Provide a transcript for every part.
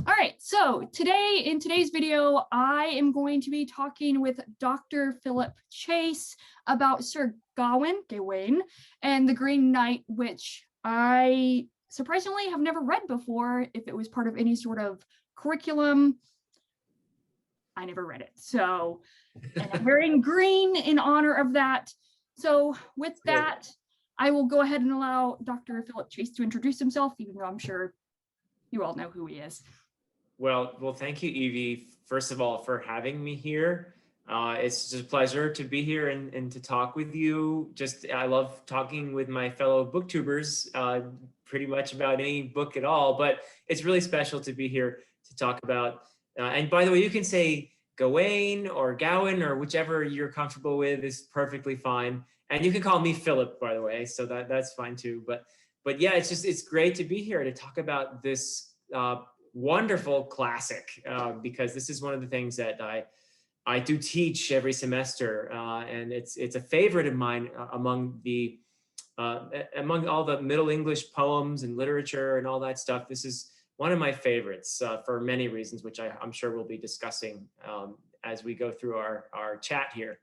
All right, so in today's video, I am going to be talking with Dr. Philip Chase about Sir Gawain, and the Green Knight, which I surprisingly have never read before. If it was part of any sort of curriculum, I never read it. So, and I'm wearing green in honor of that. So with that, I will go ahead and allow Dr. Philip Chase to introduce himself, even though I'm sure you all know who he is. Well, thank you, Evie, first of all, for having me here. It's just a pleasure to be here and to talk with you. I love talking with my fellow booktubers, pretty much about any book at all, but it's really special to be here to talk about. And by the way, you can say Gawain or Gowan or whichever you're comfortable with is perfectly fine. And you can call me Philip, by the way, so that's fine too. But yeah, it's great to be here to talk about this wonderful classic, because this is one of the things that I do teach every semester, and it's a favorite of mine among all the Middle English poems and literature and all that stuff. This is one of my favorites for many reasons, which I'm sure we'll be discussing as we go through our chat here.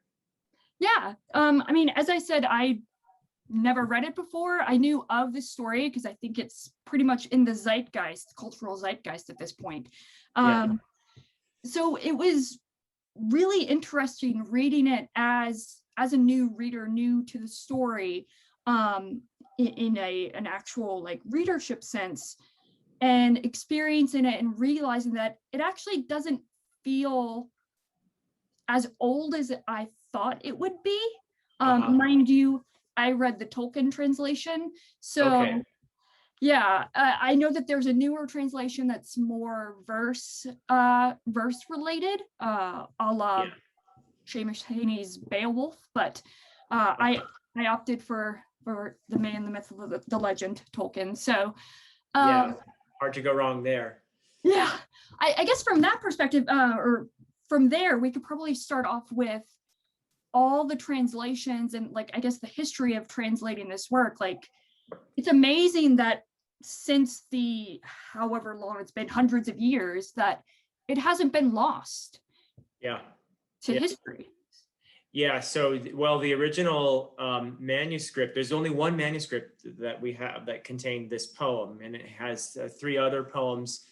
Yeah, I mean, as I said, I never read it before. I knew of the story because I think it's pretty much in the zeitgeist, cultural zeitgeist at this point. So it was really interesting reading it as a new reader, new to the story, in an actual like readership sense, and experiencing it and realizing that it actually doesn't feel as old as I thought it would be. Mind you, I read the Tolkien translation, so okay. Yeah, I know that there's a newer translation that's more verse related, a la Seamus Heaney's Beowulf, but I opted for the man, the myth, the legend, Tolkien. So yeah, hard to go wrong there. Yeah, I guess from that perspective, or from there, we could probably start off with all the translations and like, I guess the history of translating this work. Like, it's amazing that since the, however long it's been, hundreds of years, that it hasn't been lost to history. Yeah, so, well, the original manuscript, there's only one manuscript that we have that contained this poem, and it has 3 other poems,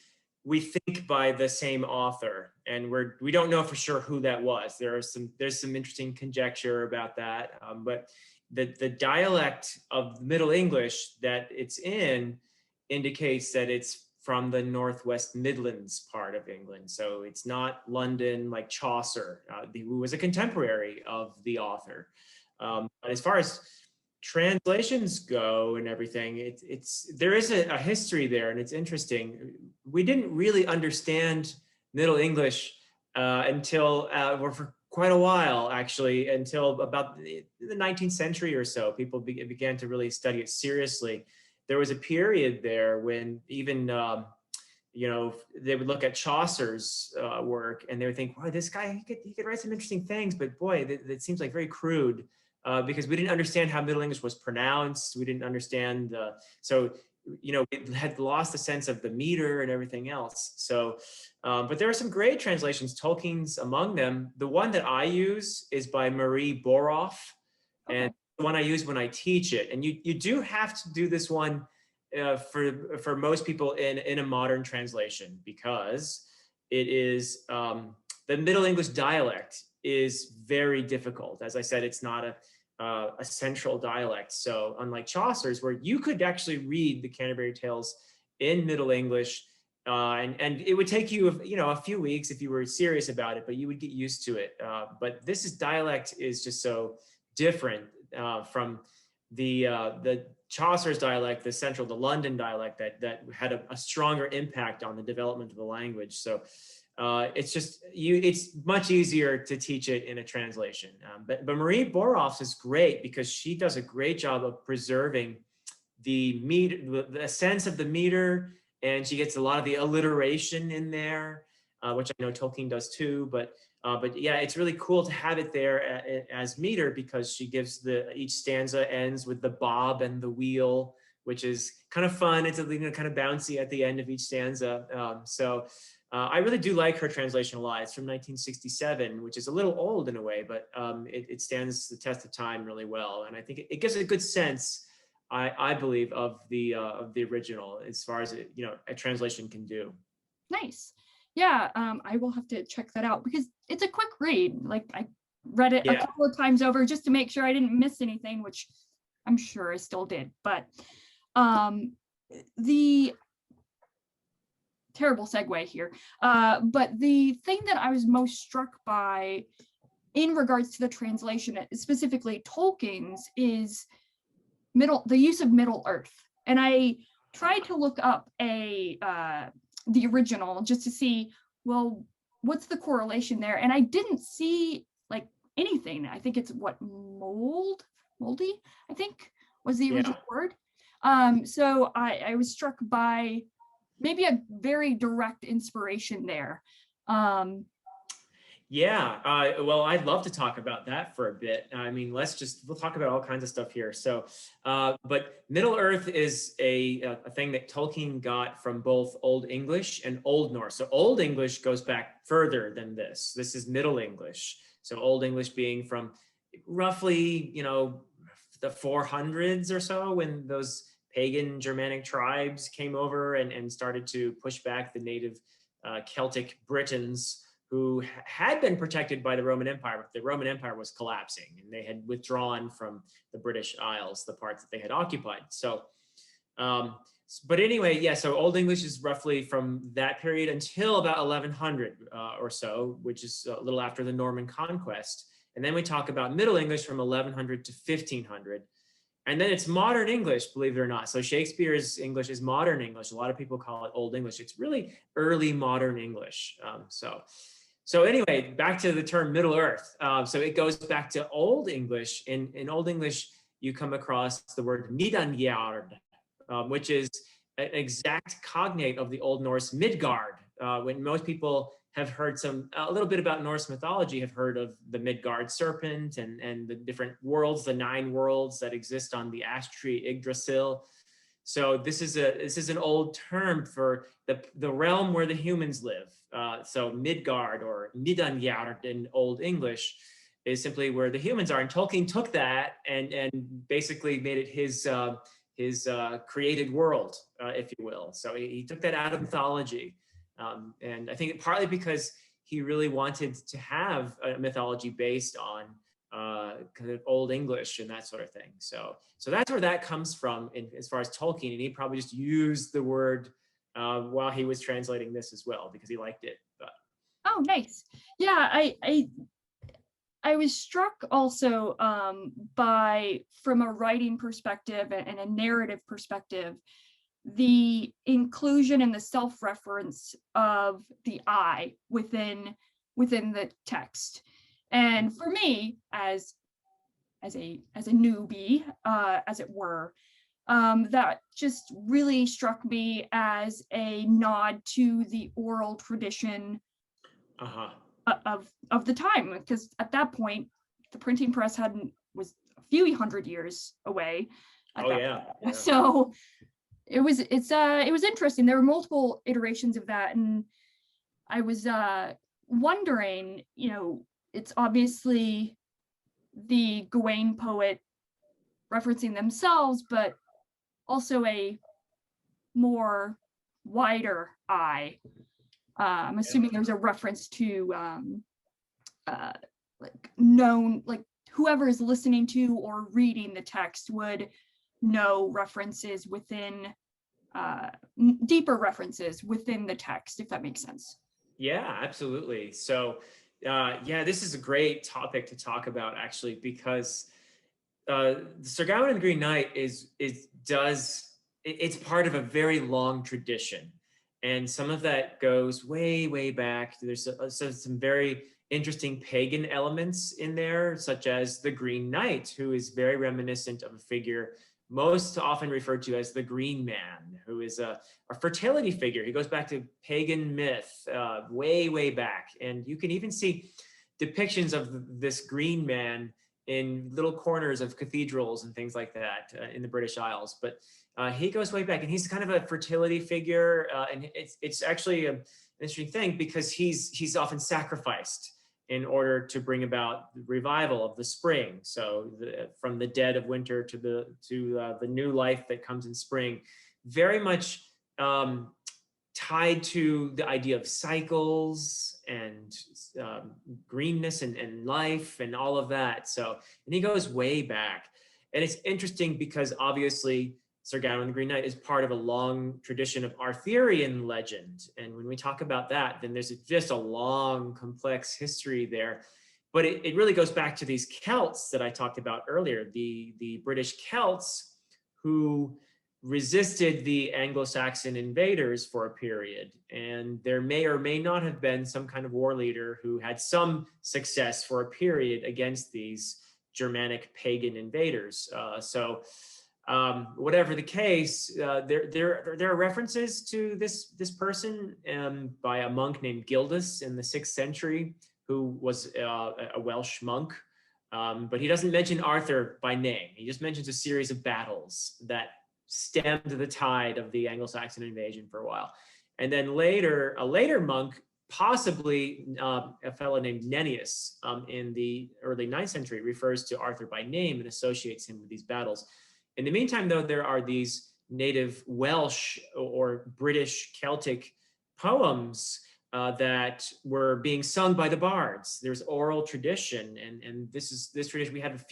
we think by the same author, and we don't know for sure who that was. There's some interesting conjecture about that, but the dialect of Middle English that it's in indicates that it's from the Northwest Midlands part of England. So it's not London like Chaucer, who was a contemporary of the author. But as far as translations go and everything, there is a history there, and it's interesting. We didn't really understand Middle English until for quite a while, actually, until about the 19th century or so. People began to really study it seriously. There was a period there when even they would look at Chaucer's work and they would think, wow, this guy, he could write some interesting things, but boy, that seems like very crude. Because we didn't understand how Middle English was pronounced. We didn't understand, we had lost the sense of the meter and everything else. So, but there are some great translations, Tolkien's among them. The one that I use is by Marie Boroff, and the one I use when I teach it. And you do have to do this one for most people in a modern translation, because it is, the Middle English dialect is very difficult. As I said, it's not a central dialect. So unlike Chaucer's, where you could actually read the Canterbury Tales in Middle English, and it would take you, a few weeks if you were serious about it, but you would get used to it. But dialect is just so different from the Chaucer's dialect, the London dialect that had a stronger impact on the development of the language. So it's much easier to teach it in a translation. But Marie Boroff's is great because she does a great job of preserving the sense of the meter, and she gets a lot of the alliteration in there, which I know Tolkien does too. But yeah, it's really cool to have it there as meter, because she gives each stanza ends with the bob and the wheel, which is kind of fun. It's kind of bouncy at the end of each stanza. I really do like her translation a lot. It's from 1967, which is a little old in a way, but it stands the test of time really well. And I think it gives a good sense, I believe, of the original as far as a translation can do. Nice. Yeah, I will have to check that out because it's a quick read. Like I read it a couple of times over just to make sure I didn't miss anything, which I'm sure I still did. But the terrible segue here. But the thing that I was most struck by in regards to the translation, specifically Tolkien's, is the use of Middle Earth. And I tried to look up the original just to see, well, what's the correlation there? And I didn't see like anything. I think it's moldy, I think was the original word. So I was struck by maybe a very direct inspiration there. Well, I'd love to talk about that for a bit. I mean, we'll talk about all kinds of stuff here. So, but Middle Earth is a thing that Tolkien got from both Old English and Old Norse. So Old English goes back further than this. This is Middle English. So Old English being from roughly, the 400s or so, when those pagan Germanic tribes came over and started to push back the native Celtic Britons, who had been protected by the Roman Empire, but the Roman Empire was collapsing and they had withdrawn from the British Isles, the parts that they had occupied. So, but anyway, so Old English is roughly from that period until about 1100 or so, which is a little after the Norman conquest. And then we talk about Middle English from 1100 to 1500. And then it's modern English, believe it or not. So Shakespeare's English is modern English. A lot of people call it Old English. It's really early modern English. So anyway, back to the term Middle Earth. So it goes back to Old English. In Old English, you come across the word Midanjard, which is an exact cognate of the Old Norse Midgard. When most people have heard a little bit about Norse mythology, have heard of the Midgard serpent and the different worlds, the 9 worlds that exist on the ash tree Yggdrasil. So this is an old term for the realm where the humans live. So Midgard or Midanjard in Old English is simply where the humans are. And Tolkien took that and basically made it his created world, if you will. So he took that out of mythology. And I think partly because he really wanted to have a mythology based on kind of Old English and that sort of thing. So that's where that comes from as far as Tolkien. And he probably just used the word while he was translating this as well, because he liked it. But. Oh, nice. Yeah, I was struck also by, from a writing perspective and a narrative perspective, the inclusion and the self-reference of the I within the text. And for me, as a newbie, as it were, that just really struck me as a nod to the oral tradition of the time, because at that point, the printing press was a few hundred years away. So it was interesting. There were multiple iterations of that, and I was wondering, it's obviously the Gawain poet referencing themselves, but also a more wider I. I'm assuming there's a reference to whoever is listening to or reading the text would know references within deeper references within the text, if that makes sense. Yeah, absolutely. So this is a great topic to talk about, actually, because Sir Gawain and the Green Knight it's part of a very long tradition. And some of that goes way, way back. There's some very interesting pagan elements in there, such as the Green Knight, who is very reminiscent of a figure most often referred to as the Green Man, who is a fertility figure. He goes back to pagan myth way, way back. And you can even see depictions of this Green Man in little corners of cathedrals and things like that in the British Isles. But He goes way back, and he's kind of a fertility figure, and it's actually an interesting thing because he's often sacrificed in order to bring about the revival of the spring. So from the dead of winter to the new life that comes in spring, very much tied to the idea of cycles and greenness and life and all of that. So, and he goes way back. And it's interesting because obviously Sir Gawain the Green Knight is part of a long tradition of Arthurian legend. And when we talk about that, then there's just a long, complex history there. But it really goes back to these Celts that I talked about earlier, the British Celts who resisted the Anglo-Saxon invaders for a period. And there may or may not have been some kind of war leader who had some success for a period against these Germanic pagan invaders. Whatever the case, there are references to this person by a monk named Gildas in the 6th century, who was a Welsh monk. But he doesn't mention Arthur by name. He just mentions a series of battles that stemmed the tide of the Anglo-Saxon invasion for a while. And then later, a later monk, possibly a fellow named Nennius in the early 9th century, refers to Arthur by name and associates him with these battles. In the meantime, though, there are these native Welsh or British Celtic poems that were being sung by the bards. There's oral tradition, and this tradition. We have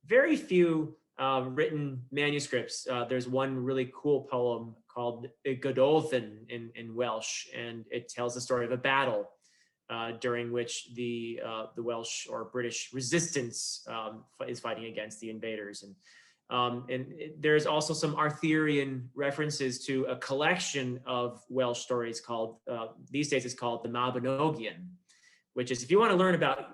very few written manuscripts. There's one really cool poem called Godolphin in Welsh, and it tells the story of a battle during which the Welsh or British resistance is fighting against the invaders. And there's also some Arthurian references to a collection of Welsh stories called, these days it's called the Mabinogion, which is, if you want to learn about,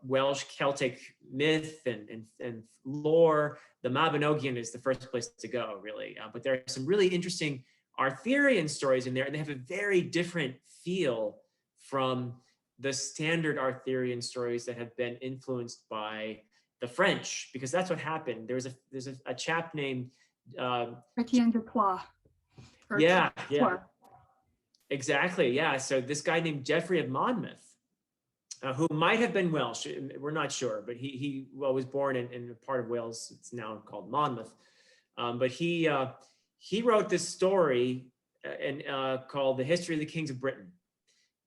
Welsh Celtic myth and lore, the Mabinogion is the first place to go, really. But there are some really interesting Arthurian stories in there, and they have a very different feel from the standard Arthurian stories that have been influenced by the French, because that's what happened. There's a chap named Etienne de Poix. Yeah, exactly. Yeah. So this guy named Geoffrey of Monmouth, who might have been Welsh, we're not sure, but he was born in a part of Wales. It's now called Monmouth. But he wrote this story called The History of the Kings of Britain.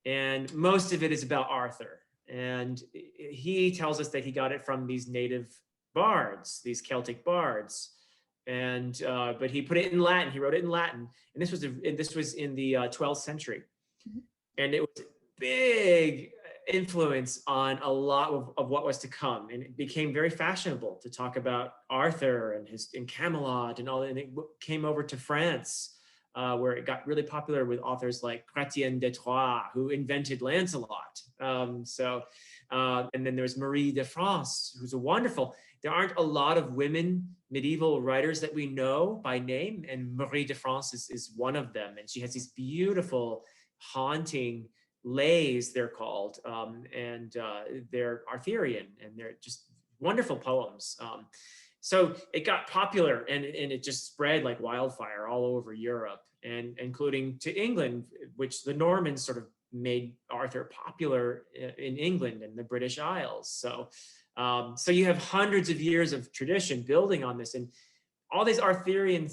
And most of it is about Arthur. And he tells us that he got it from these native bards, these Celtic bards. And but he put it in Latin. He wrote it in Latin, and this was in the 12th century, and it was a big influence on a lot of what was to come. And it became very fashionable to talk about Arthur and Camelot and all that. And it came over to France, where it got really popular with authors like Chrétien de Troyes, who invented Lancelot. And then there's Marie de France, who's there aren't a lot of women medieval writers that we know by name, and Marie de France is one of them. And she has these beautiful, haunting lays, they're called, and they're Arthurian, and they're just wonderful poems. So it got popular, and it just spread like wildfire all over Europe, and including to England, which the Normans sort of made Arthur popular in England and the British Isles. So you have hundreds of years of tradition building on this, and all these Arthurian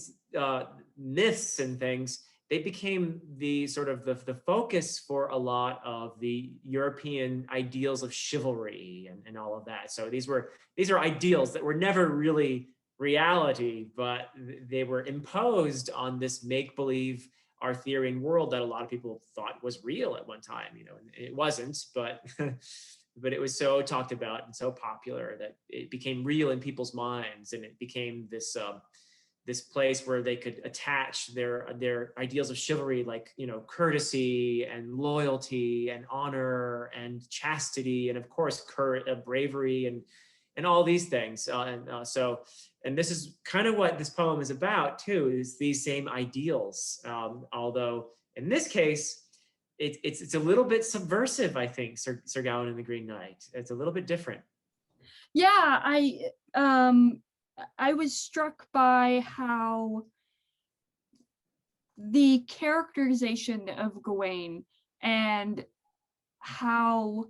myths and things, they became the sort of the focus for a lot of the European ideals of chivalry and all of that. So these are ideals that were never really reality, but they were imposed on this make-believe Arthurian world that a lot of people thought was real at one time. And it wasn't, but but it was so talked about and so popular that it became real in people's minds, and it became this this place where they could attach their ideals of chivalry, like courtesy and loyalty and honor and chastity, and of course bravery and all these things. And this is kind of what this poem is about too, is these same ideals. Although in this case, it's a little bit subversive, I think. Sir Gawain and the Green Knight. It's a little bit different. Yeah, I was struck by how the characterization of Gawain and how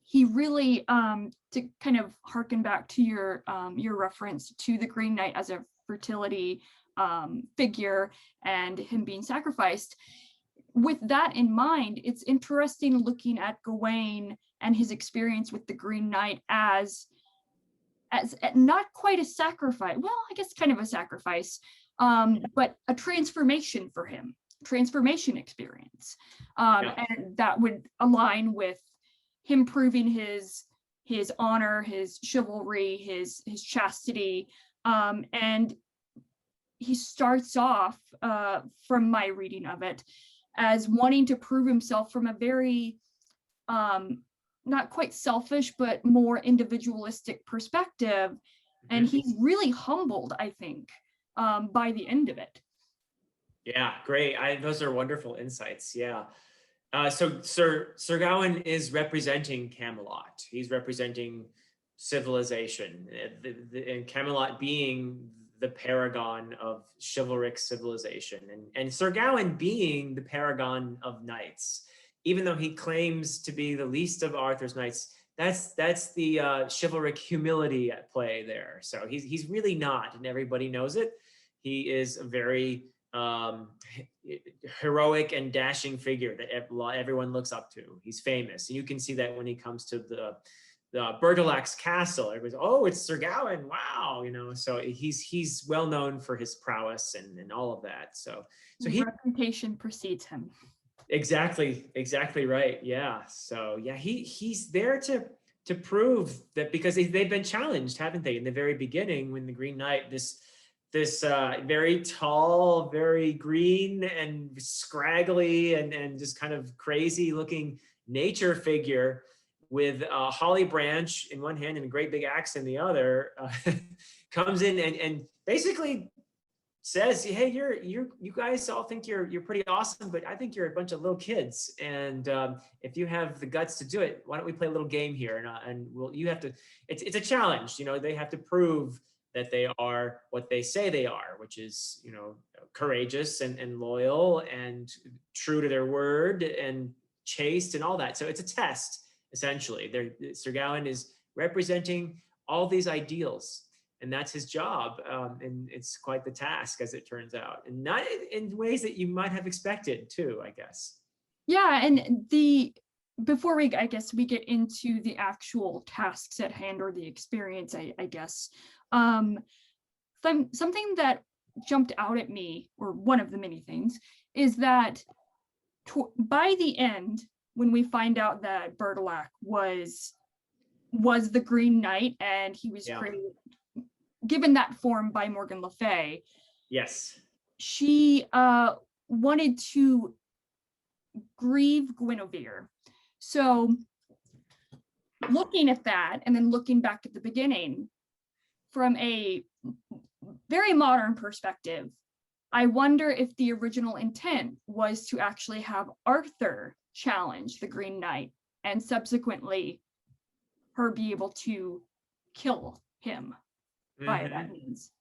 he really, to kind of harken back to your reference to the Green Knight as a fertility figure and him being sacrificed. With that in mind, it's interesting looking at Gawain and his experience with the Green Knight as not quite a sacrifice. Well, I guess kind of a sacrifice, but a transformation for him, transformation experience. And that would align with him proving his honor, his chivalry, his chastity. And he starts off, from my reading of it, as wanting to prove himself from a very not quite selfish, but more individualistic perspective. And he's really humbled, I think, by the end of it. Yeah, great. Those are wonderful insights. Yeah. So Sir Gawain is representing Camelot. He's representing civilization, and Camelot being the paragon of chivalric civilization, and Sir Gawain being the paragon of knights. Even though he claims to be the least of Arthur's knights, that's the chivalric humility at play there. So he's really not, and everybody knows it. He is a very heroic and dashing figure that everyone looks up to. He's famous, and you can see that when he comes to the Bertilac's castle. Everybody's, oh, it's Sir Gawain! Wow, you know. So he's well known for his prowess and all of that. So reputation precedes him. Exactly right. Yeah. So yeah, he's there to prove that, because they've been challenged, haven't they? In the very beginning, when the Green Knight, this very tall, very green and scraggly and just kind of crazy looking nature figure with a holly branch in one hand and a great big axe in the other, comes in and basically says, hey, you guys all think you're pretty awesome, but I think you're a bunch of little kids. And if you have the guts to do it, why don't we play a little game here? And you have to, it's a challenge, you know, they have to prove that they are what they say they are, which is, you know, courageous and loyal and true to their word and chaste and all that. So it's a test, essentially. Sir Gawain is representing all these ideals, and that's his job. And it's quite the task, as it turns out, and not in ways that you might have expected too, I guess. Yeah, and before we get into the actual tasks at hand, or the experience, I guess, something that jumped out at me, or one of the many things, is that by the end, when we find out that Bertilac was the Green Knight, and he was given that form by Morgan Le Fay. Yes. She wanted to grieve Guinevere. So looking at that, and then looking back at the beginning, from a very modern perspective, I wonder if the original intent was to actually have Arthur challenge the Green Knight, and subsequently her be able to kill him by that means.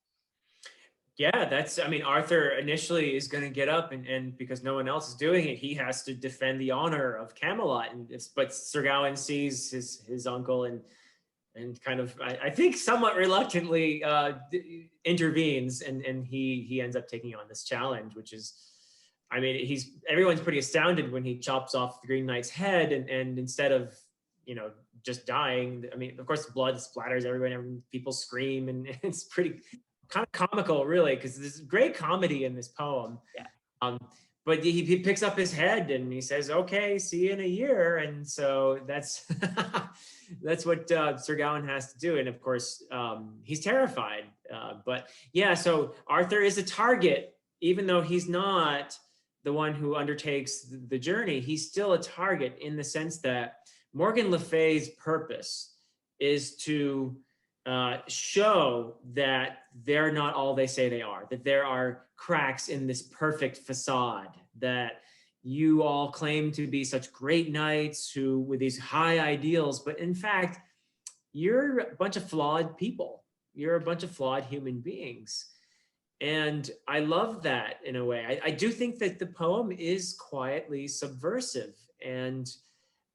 Yeah, Arthur initially is going to get up, and because no one else is doing it, he has to defend the honor of Camelot. But Sir Gawain sees his uncle and kind of, I think, somewhat reluctantly intervenes, and he ends up taking on this challenge, which is, everyone's pretty astounded when he chops off the Green Knight's head, and instead of, you know, just dying, of course, blood splatters everywhere, and people scream, and it's pretty kind of comical, really, because there's great comedy in this poem. Yeah. But he picks up his head and he says, okay, see you in a year. And so that's that's what Sir Gawain has to do. And of course, he's terrified. But yeah, so Arthur is a target, even though he's not the one who undertakes the journey. He's still a target, in the sense that Morgan Le Fay's purpose is to show that they're not all they say they are, that there are cracks in this perfect facade, that you all claim to be such great knights who with these high ideals, but in fact, you're a bunch of flawed people. You're a bunch of flawed human beings. And I love that in a way. I do think that the poem is quietly subversive. And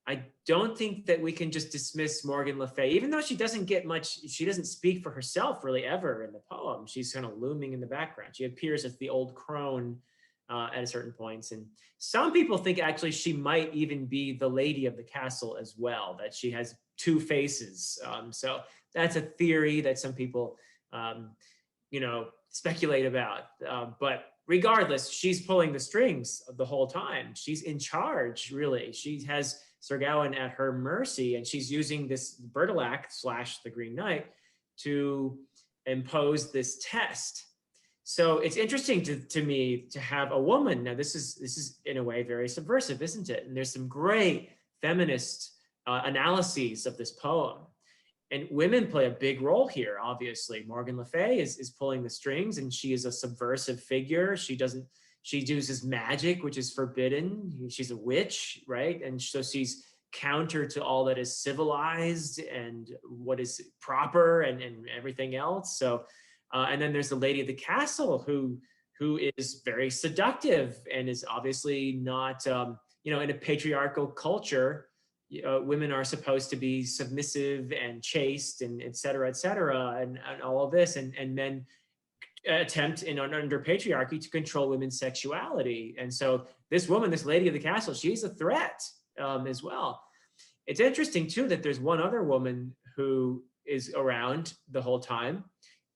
I don't think that we can just dismiss Morgan Le Fay, even though she doesn't get much, she doesn't speak for herself really ever in the poem. She's kind of looming in the background. She appears as the old crone at a certain points. And some people think actually she might even be the lady of the castle as well, that she has two faces. So that's a theory that some people, speculate about. But regardless, she's pulling the strings the whole time. She's in charge, really. She has Sir Gawain at her mercy, and she's using this Bertilac / the Green Knight to impose this test. So it's interesting to me to have a woman. Now, this is in a way very subversive, isn't it? And there's some great feminist analyses of this poem. And women play a big role here, obviously. Morgan Le Fay is pulling the strings, and she is a subversive figure. She uses magic, which is forbidden. She's a witch, right? And so she's counter to all that is civilized and what is proper and everything else. So, and then there's the lady of the castle who is very seductive and is obviously not, in a patriarchal culture, women are supposed to be submissive and chaste and et cetera, and all of this. And men attempt under patriarchy to control women's sexuality. And so this woman, this lady of the castle, she's a threat as well. It's interesting too that there's one other woman who is around the whole time,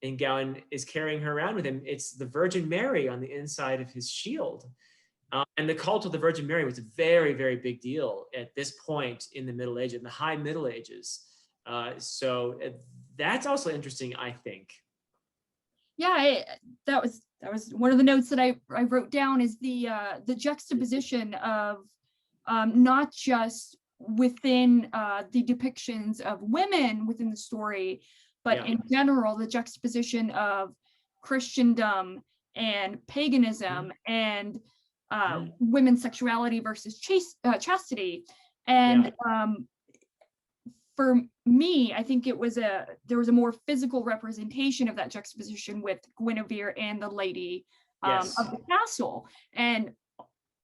and Gawain is carrying her around with him. It's the Virgin Mary on the inside of his shield. And the cult of the Virgin Mary was a very, very big deal at this point in the Middle Ages, in the High Middle Ages. So that's also interesting, I think. Yeah, that was one of the notes that I wrote down, is the juxtaposition of not just within the depictions of women within the story, but in general, the juxtaposition of Christendom and paganism and women's sexuality versus chastity. And for me, I think there was a more physical representation of that juxtaposition with Guinevere and the lady of the castle. And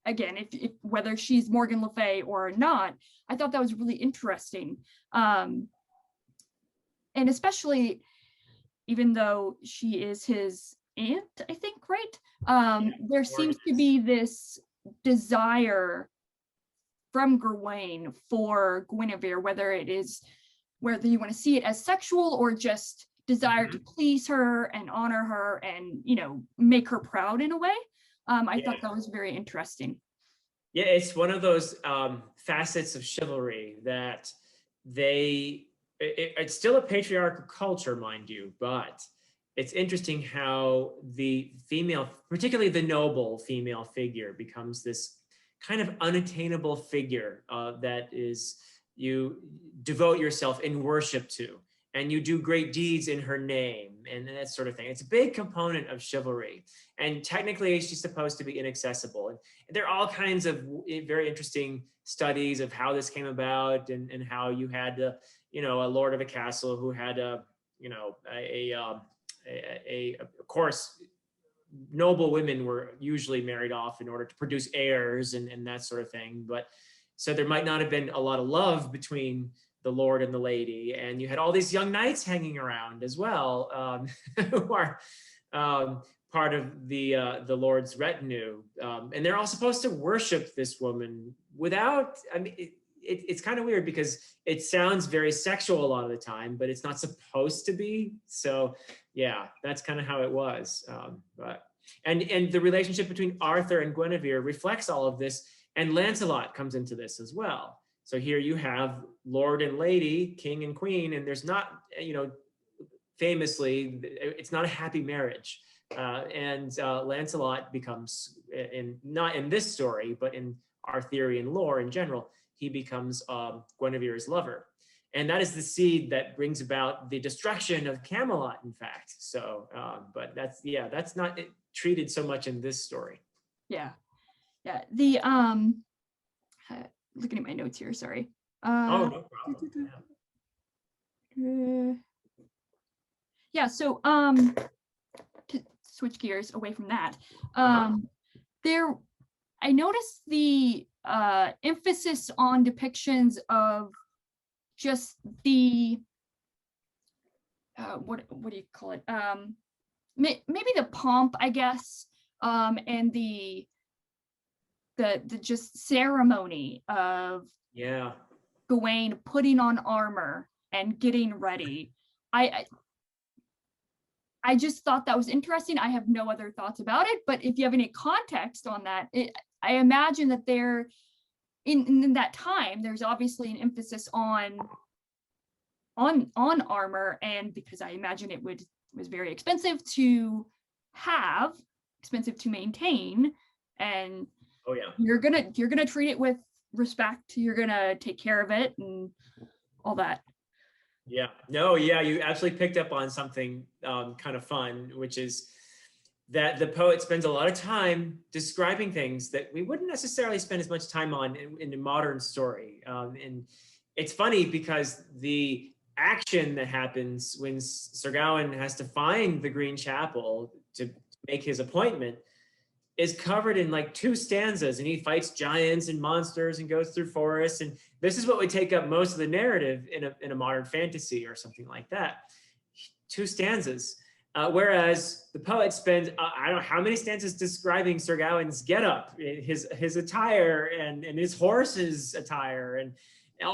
again, if whether she's Morgan Le Fay or not, I thought that was really interesting. And especially, even though she is his aunt, I think, right? There seems to be this desire from Gawain for Guinevere, whether you want to see it as sexual or just desire to please her and honor her and, make her proud in a way. I thought that was very interesting. Yeah, it's one of those facets of chivalry that it's still a patriarchal culture, mind you, but it's interesting how the female, particularly the noble female figure, becomes this kind of unattainable figure that is, you devote yourself in worship to, and you do great deeds in her name and that sort of thing. It's a big component of chivalry. And technically she's supposed to be inaccessible. And there are all kinds of very interesting studies of how this came about and how you had, a lord of a castle who had of course, noble women were usually married off in order to produce heirs and that sort of thing. But so there might not have been a lot of love between the lord and the lady, and you had all these young knights hanging around as well, who are part of the lord's retinue, and they're all supposed to worship this woman without. I mean, it's kind of weird because it sounds very sexual a lot of the time, but it's not supposed to be. So yeah, that's kind of how it was. But the relationship between Arthur and Guinevere reflects all of this, and Lancelot comes into this as well. So here you have Lord and Lady, King and Queen, and there's not, famously, it's not a happy marriage. And Lancelot becomes, not in this story, but in Arthurian lore in general, he becomes Guinevere's lover. And that is the seed that brings about the destruction of Camelot, in fact. So, but that's not treated so much in this story. Yeah. The looking at my notes here, sorry. No problem. Yeah, so to switch gears away from that, Uh-huh. there, I noticed the emphasis on depictions of just the what do you call it? Maybe the pomp, I guess, and the just ceremony of Yeah. Gawain putting on armor and getting ready. I I just thought that was interesting. I have no other thoughts about it, but if you have any context on that, I imagine that there, in that time, there's obviously an emphasis on armor, and because I imagine it was very expensive to have, expensive to maintain, and Oh yeah. you're gonna treat it with respect. You're gonna take care of it and all that. Yeah, no, yeah, you absolutely picked up on something kind of fun, which is that the poet spends a lot of time describing things that we wouldn't necessarily spend as much time on in a modern story. And it's funny because the action that happens when Sir Gawain has to find the Green Chapel to make his appointment is covered in like 2 stanzas, and he fights giants and monsters and goes through forests. And this is what would take up most of the narrative in a modern fantasy or something like that. 2 stanzas. Whereas the poet spends, I don't know how many stanzas describing Sir Gawain's getup, his attire, and his horse's attire, and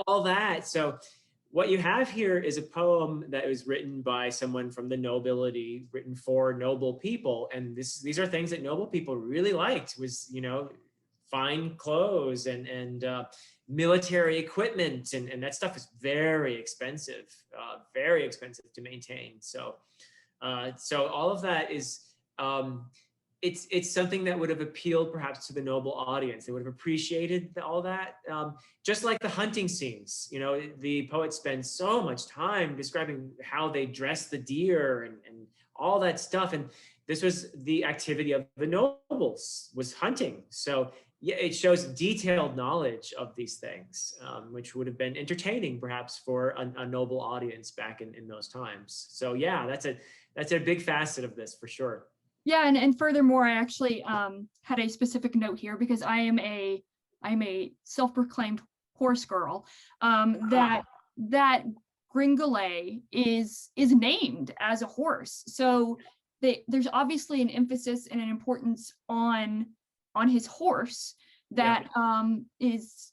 all that. So what you have here is a poem that was written by someone from the nobility, written for noble people, and these are things that noble people really liked. Was, fine clothes and military equipment, and that stuff is very expensive to maintain. So all of that is, it's something that would have appealed perhaps to the noble audience. They would have appreciated all that. Just like the hunting scenes, the poet spends so much time describing how they dress the deer and all that stuff. And this was the activity of the nobles, was hunting. So yeah, it shows detailed knowledge of these things, which would have been entertaining perhaps for a noble audience back in those times. So yeah, that's a big facet of this for sure. Yeah, and furthermore, I actually had a specific note here because I'm a self-proclaimed horse girl. That Gringolet is named as a horse, so there's obviously an emphasis and an importance on his horse that is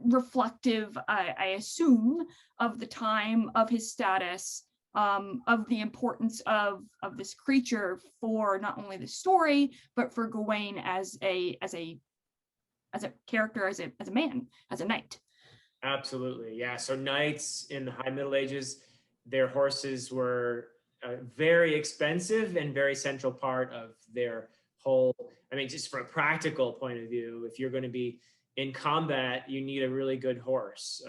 reflective, I assume, of the time, of his status, of the importance of this creature for not only the story, but for Gawain as a character, as a man, as a knight. Absolutely, yeah. So knights in the High Middle Ages, their horses were very expensive and very central part of their whole. I mean, just from a practical point of view, if you're going to be in combat, you need a really good horse.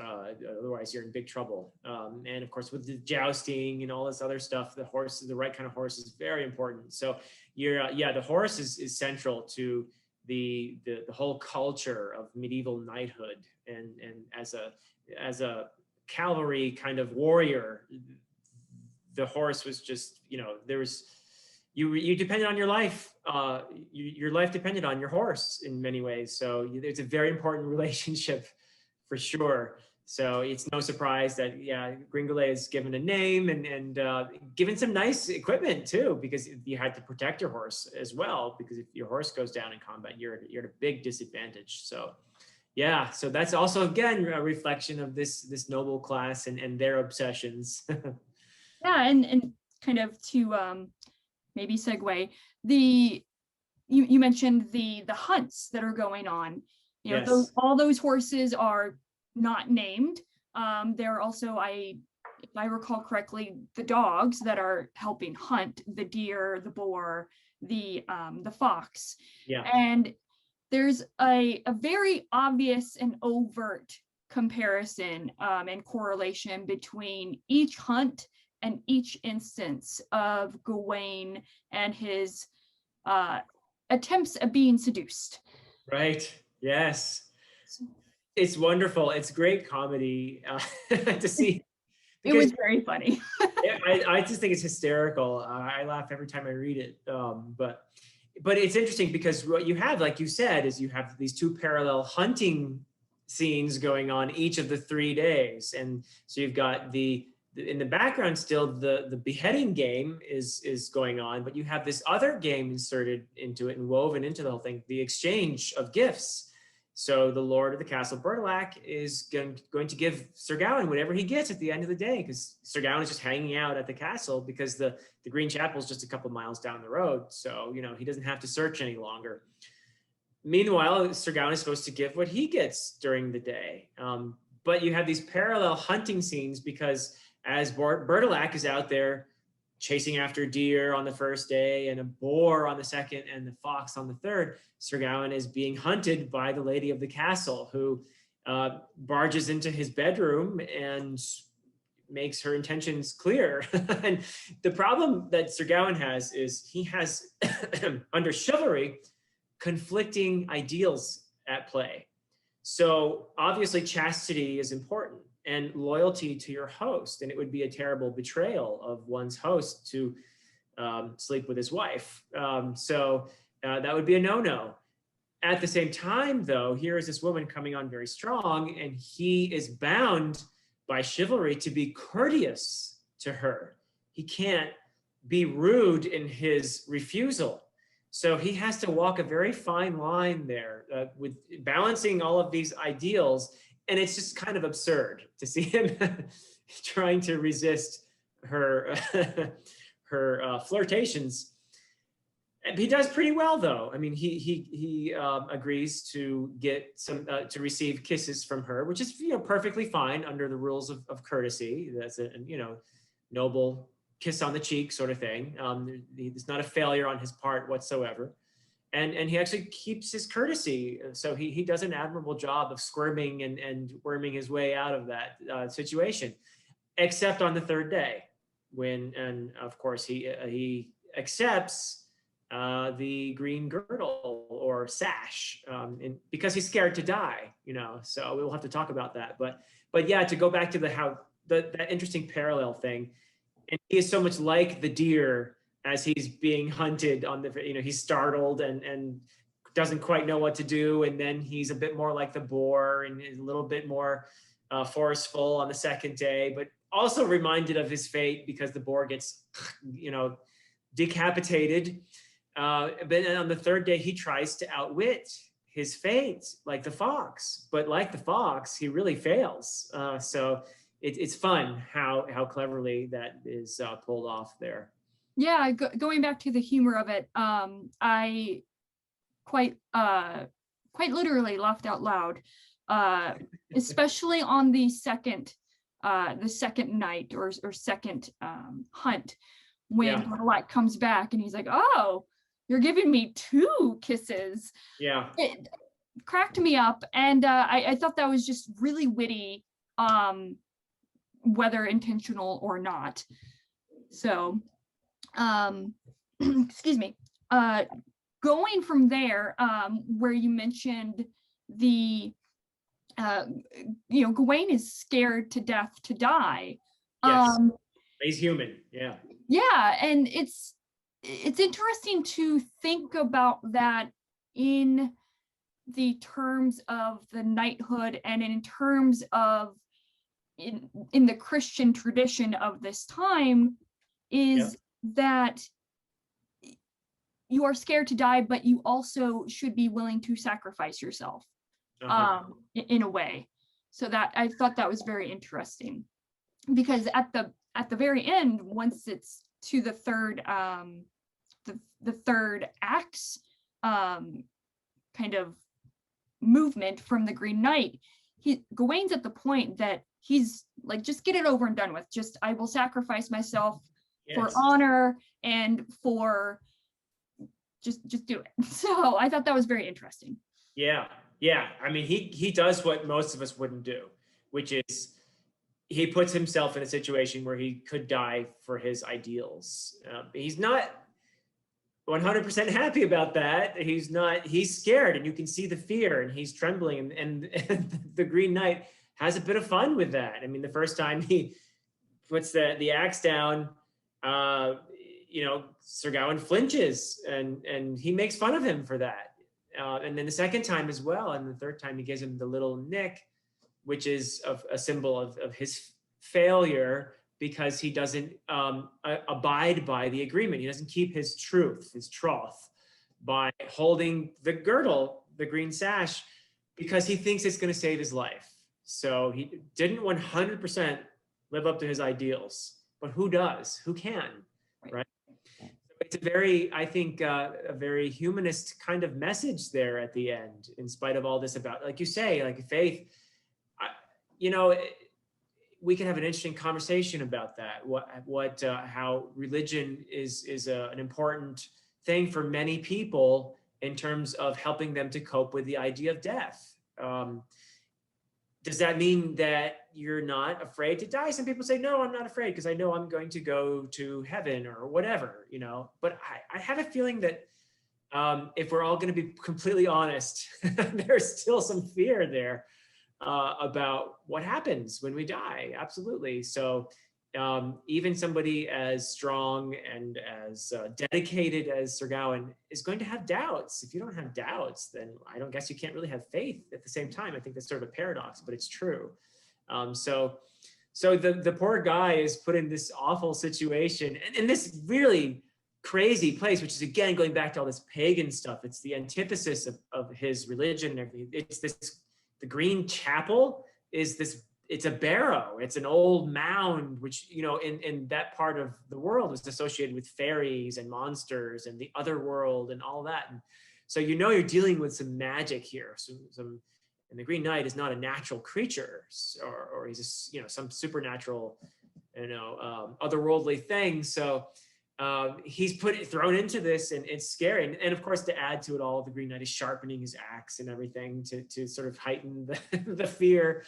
Otherwise, you're in big trouble. And of course, with the jousting and all this other stuff, the right kind of horse is very important. So the horse is central to the whole culture of medieval knighthood. And as a cavalry kind of warrior, the horse was just, there was, you depended on your life. Your life depended on your horse in many ways. So it's a very important relationship for sure. So it's no surprise that, Gringolet is given a name and given some nice equipment too, because you had to protect your horse as well, because if your horse goes down in combat, you're at a big disadvantage. So yeah, so that's also, again, a reflection of this noble class and their obsessions. Yeah, and kind of to maybe segue, you mentioned the hunts that are going on. Yes. All those horses are not named. There are also, if I recall correctly, the dogs that are helping hunt the deer, the boar, the fox. Yeah. And there's a very obvious and overt comparison and correlation between each hunt and each instance of Gawain and his attempts at being seduced. Right. Yes. It's wonderful. It's great comedy to see It was very funny. I just think it's hysterical. I laugh every time I read it. But it's interesting because what you have, like you said, is you have these two parallel hunting scenes going on each of the 3 days. And so you've got in the background still, the beheading game is going on, but you have this other game inserted into it and woven into the whole thing, the exchange of gifts. So the Lord of the Castle, Bertilac, is going to give Sir Gawain whatever he gets at the end of the day, because Sir Gawain is just hanging out at the castle because the Green Chapel is just a couple miles down the road. So, he doesn't have to search any longer. Meanwhile, Sir Gawain is supposed to give what he gets during the day. But you have these parallel hunting scenes because as Bertilac is out there chasing after deer on the first day and a boar on the second and the fox on the third, Sir Gawain is being hunted by the lady of the castle, who barges into his bedroom and makes her intentions clear. And the problem that Sir Gawain has is he has, under chivalry, conflicting ideals at play. So obviously chastity is important and loyalty to your host. And it would be a terrible betrayal of one's host to sleep with his wife. So that would be a no-no. At the same time, though, here is this woman coming on very strong, and he is bound by chivalry to be courteous to her. He can't be rude in his refusal. So he has to walk a very fine line there with balancing all of these ideals. And it's just kind of absurd to see him trying to resist her, her flirtations. And he does pretty well, though. I mean, he agrees to get some to receive kisses from her, which is perfectly fine under the rules of courtesy. That's a noble kiss on the cheek sort of thing. It's not a failure on his part whatsoever. And he actually keeps his courtesy. So he does an admirable job of squirming and worming his way out of that situation, except on the third day, when, and of course, he accepts the green girdle or sash because he's scared to die, so we'll have to talk about that. But yeah, to go back to that interesting parallel thing, and he is so much like the deer as he's being hunted on the, he's startled and doesn't quite know what to do. And then he's a bit more like the boar and is a little bit more forceful on the second day, but also reminded of his fate because the boar gets, decapitated. But on the third day, he tries to outwit his fate like the fox, but like the fox, he really fails. So it's fun how cleverly that is pulled off there. Yeah, going back to the humor of it, I quite literally laughed out loud, especially on the second night or second hunt, when Bertilac comes back and he's like, "Oh, you're giving me 2 kisses." Yeah, it cracked me up, and I thought that was just really witty, whether intentional or not. So. Excuse me, going from there, where you mentioned the, Gawain is scared to death to die. Yes, he's human. Yeah. Yeah, and it's interesting to think about that in the terms of the knighthood and in terms of in the Christian tradition of this time is that you are scared to die, but you also should be willing to sacrifice yourself in a way. So that I thought that was very interesting, because at the very end, once it's to the third the third act's kind of movement from the Green Knight, Gawain's at the point that he's like, just get it over and done with. Just, I will sacrifice myself for honor and for just do it. So I thought that was very interesting. Yeah. I mean, he does what most of us wouldn't do, which is he puts himself in a situation where he could die for his ideals. He's not 100% happy about that. He's scared, and you can see the fear, and he's trembling, and the Green Knight has a bit of fun with that. I mean, the first time he puts the axe down, Sir Gawain flinches, and he makes fun of him for that. And then the second time as well, and the third time he gives him the little nick, which is a symbol of his failure, because he doesn't abide by the agreement. He doesn't keep his truth, his troth, by holding the girdle, the green sash, because he thinks it's going to save his life. So he didn't 100% live up to his ideals. But who does? Who can? Right? It's a very, I think, a very humanist kind of message there at the end, in spite of all this about, like you say, like faith. We can have an interesting conversation about that. How religion is an important thing for many people in terms of helping them to cope with the idea of death. Does that mean that you're not afraid to die? Some people say, no, I'm not afraid because I know I'm going to go to heaven or whatever, But I have a feeling that if we're all going to be completely honest, there's still some fear there about what happens when we die. Absolutely. So even somebody as strong and as dedicated as Sir Gawain is going to have doubts. If you don't have doubts, then I don't guess you can't really have faith at the same time. I think that's sort of a paradox, but it's true. So the poor guy is put in this awful situation and in this really crazy place, which is again going back to all this pagan stuff. It's the antithesis of his religion and everything. It's the Green Chapel is this. It's a barrow. It's an old mound, which, in that part of the world was associated with fairies and monsters and the other world and all that. And so, you're dealing with some magic here. And the Green Knight is not a natural creature, or he's some supernatural, otherworldly thing. So he's thrown into this, and it's scary. And of course, to add to it all, the Green Knight is sharpening his axe and everything to sort of heighten the fear.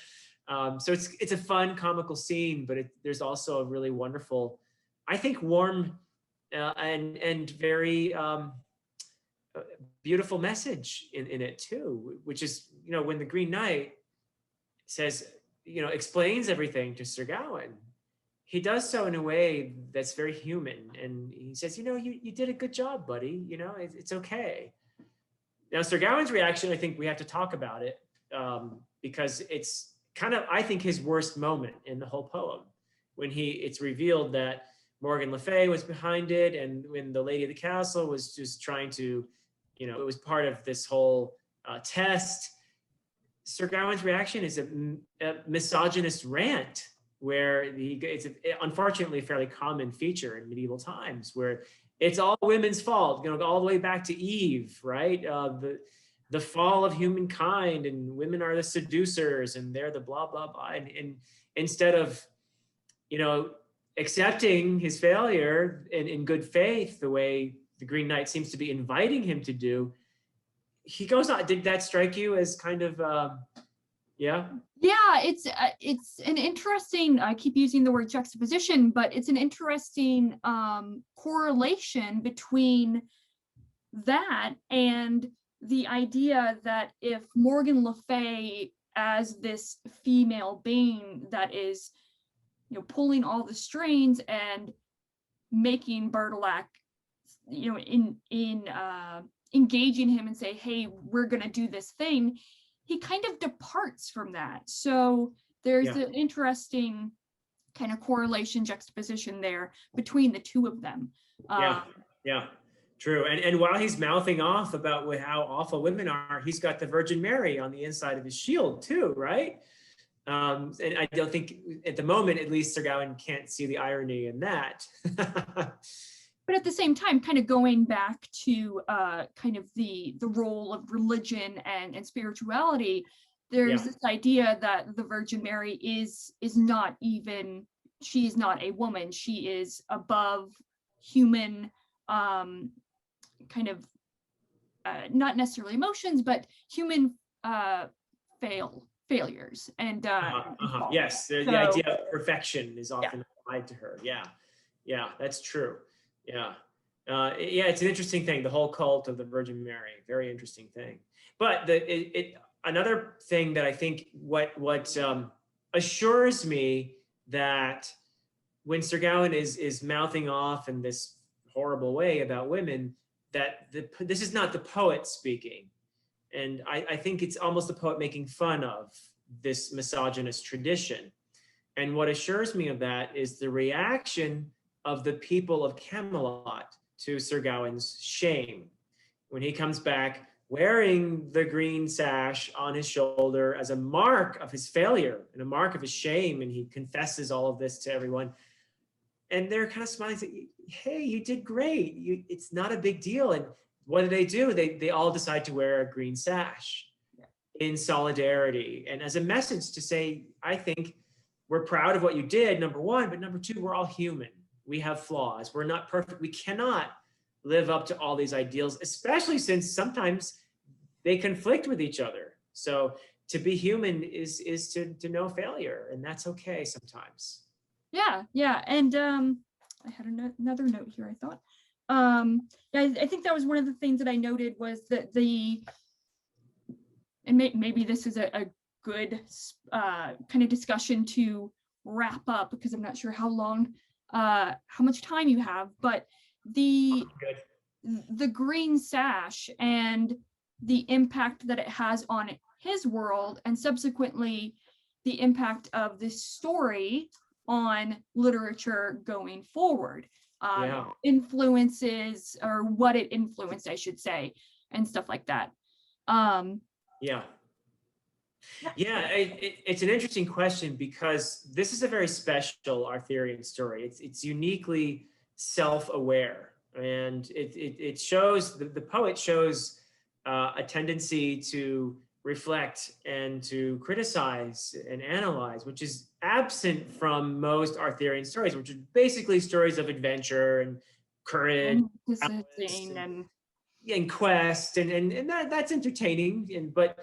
So it's a fun comical scene, but there's also a really wonderful, I think, warm and very beautiful message in it too, which is, when the Green Knight says, explains everything to Sir Gawain, he does so in a way that's very human. And he says, you did a good job, buddy. It's okay. Now, Sir Gawain's reaction, I think we have to talk about it because it's kind of, I think, his worst moment in the whole poem, when it's revealed that Morgan Le Fay was behind it, and when the lady of the castle was just trying to, it was part of this whole test. Sir Gawain's reaction is a misogynist rant, where it's unfortunately a fairly common feature in medieval times, where it's all women's fault, all the way back to Eve, right? The fall of humankind, and women are the seducers, and they're the blah, blah, blah. And instead of, accepting his failure in good faith, the way the Green Knight seems to be inviting him to do, he goes on. Did that strike you as kind of, yeah? Yeah, it's an interesting, I keep using the word juxtaposition, but it's an interesting correlation between that and the idea that if Morgan Le Fay, as this female being that is, pulling all the strings and making Bertilac, engaging him and say, hey, we're going to do this thing, he kind of departs from that. So there's an interesting kind of correlation, juxtaposition there between the two of them. Yeah. True. And while he's mouthing off about how awful women are, he's got the Virgin Mary on the inside of his shield too, right? And I don't think, at the moment, at least, Sir Gawain can't see the irony in that. But at the same time, kind of going back to kind of the role of religion and spirituality, there's this idea that the Virgin Mary is not even, she is not a woman. She is above human kind of not necessarily emotions, but human failures and yes, the idea of perfection is often applied to her. Yeah, that's true. Yeah, it's an interesting thing, the whole cult of the Virgin Mary. Very interesting thing. But another thing that I think what assures me that when Sir Gawain is mouthing off in this horrible way about women, that this is not the poet speaking. And I think it's almost the poet making fun of this misogynist tradition. And what assures me of that is the reaction of the people of Camelot to Sir Gawain's shame. When he comes back wearing the green sash on his shoulder as a mark of his failure and a mark of his shame, and he confesses all of this to everyone. And they're kind of smiling, saying, hey, you did great. It's not a big deal. And what do? They all decide to wear a green sash in solidarity and as a message to say, I think we're proud of what you did, number one, but number two, we're all human. We have flaws. We're not perfect. We cannot live up to all these ideals, especially since sometimes they conflict with each other. So to be human is to know failure, and that's okay sometimes. Yeah. And I had another note here, I thought. Yeah, I think that was one of the things that I noted was that and maybe this is a good kind of discussion to wrap up, because I'm not sure how much time you have, but the green sash and the impact that it has on his world, and subsequently the impact of this story on literature going forward, influences, or what it influenced, I should say, and stuff like that. It's an interesting question, because this is a very special Arthurian story. It's uniquely self-aware, and it shows, the poet shows a tendency to reflect and to criticize and analyze, which is absent from most Arthurian stories, which are basically stories of adventure and courage and quest, and that's entertaining. But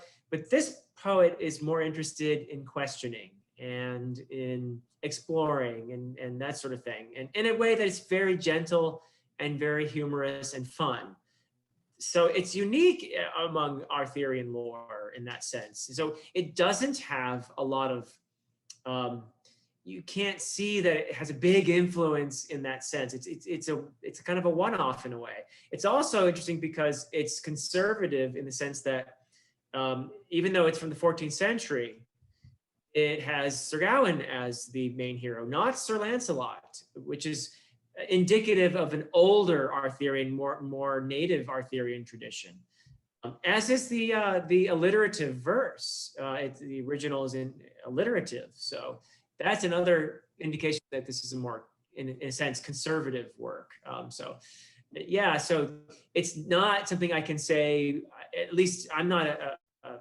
this poet is more interested in questioning and in exploring and that sort of thing, and in a way that is very gentle and very humorous and fun. So it's unique among Arthurian lore in that sense. So it doesn't have a lot of, you can't see that it has a big influence in that sense. It's kind of a one-off in a way. It's also interesting because it's conservative in the sense that even though it's from the 14th century, it has Sir Gawain as the main hero, not Sir Lancelot, which is indicative of an older Arthurian, more native Arthurian tradition. As is the alliterative verse. The original is in alliterative, so that's another indication that this is a more, in a sense, conservative work. So it's not something I can say. At least I'm not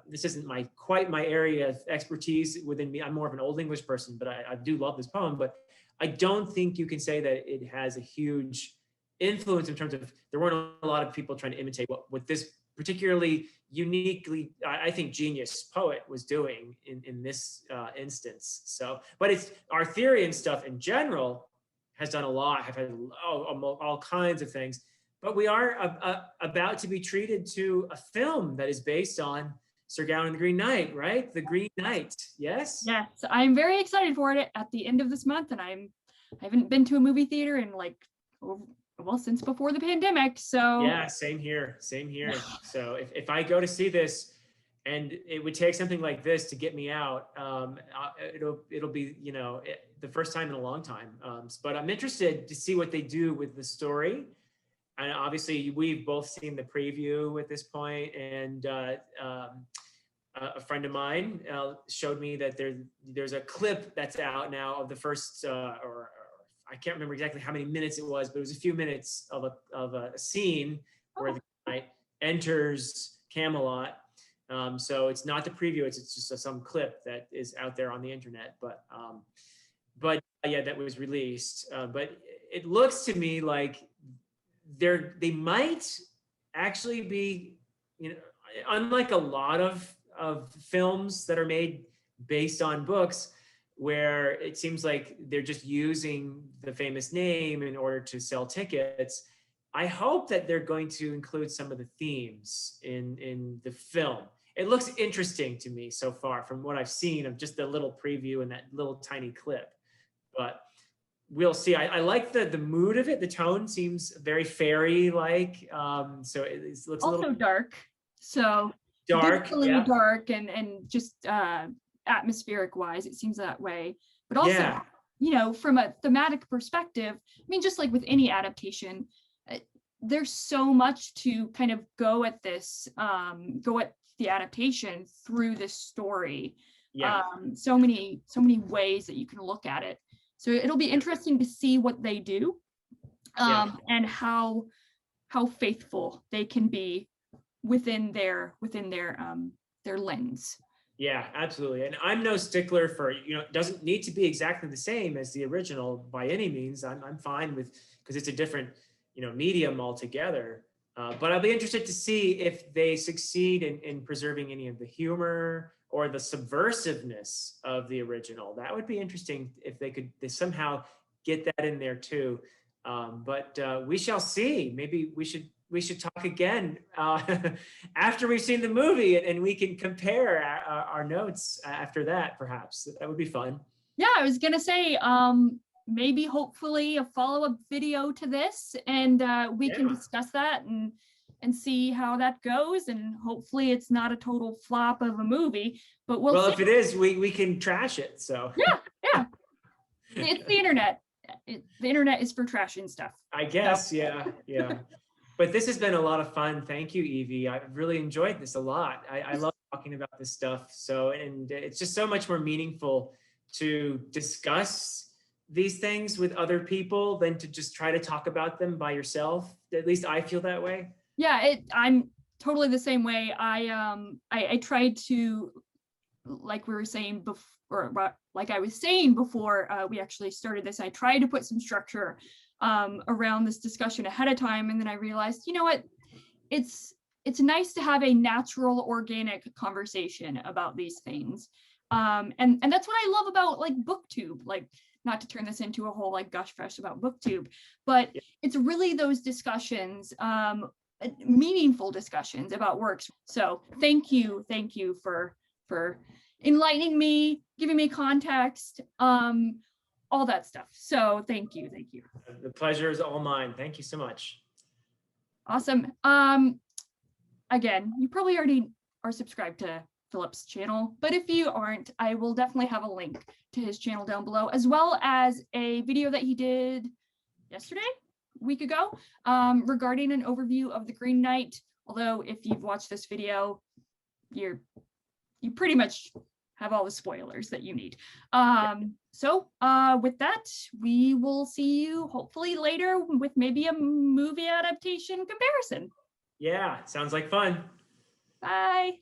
this isn't quite my area of expertise within me. I'm more of an Old English person, but I do love this poem. But I don't think you can say that it has a huge influence in terms of, there weren't a lot of people trying to imitate what this particularly uniquely, I think, genius poet was doing in this instance. So, but it's Arthurian stuff in general has done a lot, have had all kinds of things. But we are about to be treated to a film that is based on Sir Gawain and the Green Knight, right? The Green Knight, yes? Yes, I'm very excited for it at the end of this month, and I haven't been to a movie theater in since before the pandemic, so. Yeah, same here. So if I go to see this, and it would take something like this to get me out, it'll be, the first time in a long time. But I'm interested to see what they do with the story. And obviously we've both seen the preview at this point, and a friend of mine showed me that there's a clip that's out now of the first, or I can't remember exactly how many minutes it was, but it was a few minutes of a scene where the knight enters Camelot. So it's not the preview; it's just some clip that is out there on the internet. But yeah, that was released. But it looks to me like they might actually be, unlike a lot of films that are made based on books, where it seems like they're just using the famous name in order to sell tickets. I hope that they're going to include some of the themes in the film. It looks interesting to me so far from what I've seen of just the little preview and that little tiny clip. But we'll see. I like the mood of it. The tone seems very fairy-like. So it looks also a little dark. So dark. visually Yeah. dark and just atmospheric wise, it seems that way. But also, Yeah. you know, from a thematic perspective, I mean, just like with any adaptation, there's so much to kind of go at this, go at the adaptation through this story. Yeah. So many ways that you can look at it. So it'll be interesting to see what they do, and how faithful they can be within their lens. Yeah, absolutely. And I'm no stickler for, it doesn't need to be exactly the same as the original by any means. I'm fine with, because it's a different, medium altogether. But I'll be interested to see if they succeed in preserving any of the humor or the subversiveness of the original. That would be interesting if they somehow get that in there too. But we shall see. Maybe we should talk again after we've seen the movie, and we can compare our notes after that. Perhaps that would be fun. Yeah, I was gonna say, maybe hopefully a follow-up video to this, and we can discuss that and see how that goes, and hopefully it's not a total flop of a movie, but we'll see. If it is, we can trash it. So yeah, it's the internet. The internet is for trashing stuff, I guess. So. Yeah. But this has been a lot of fun. Thank you, Evie. I've really enjoyed this a lot. I love talking about this stuff. So, and it's just so much more meaningful to discuss these things with other people than to just try to talk about them by yourself. At least I feel that way. Yeah, I'm totally the same way. I tried to, like we were saying before, like I was saying before we actually started this, I tried to put some structure around this discussion ahead of time, and then I realized, you know what, it's nice to have a natural, organic conversation about these things, and that's what I love about like BookTube. Like, not to turn this into a whole like gush fest about BookTube, but it's really those discussions, meaningful discussions about works. So thank you for enlightening me, giving me context, all that stuff. So thank you. The pleasure is all mine. Thank you so much. Awesome. Again, you probably already are subscribed to Philip's channel, but if you aren't, I will definitely have a link to his channel down below, as well as a video that he did yesterday, a week ago, regarding an overview of the Green Knight. Although if you've watched this video, you pretty much have all the spoilers that you need. So with that, we will see you hopefully later with maybe a movie adaptation comparison. Yeah, sounds like fun. Bye.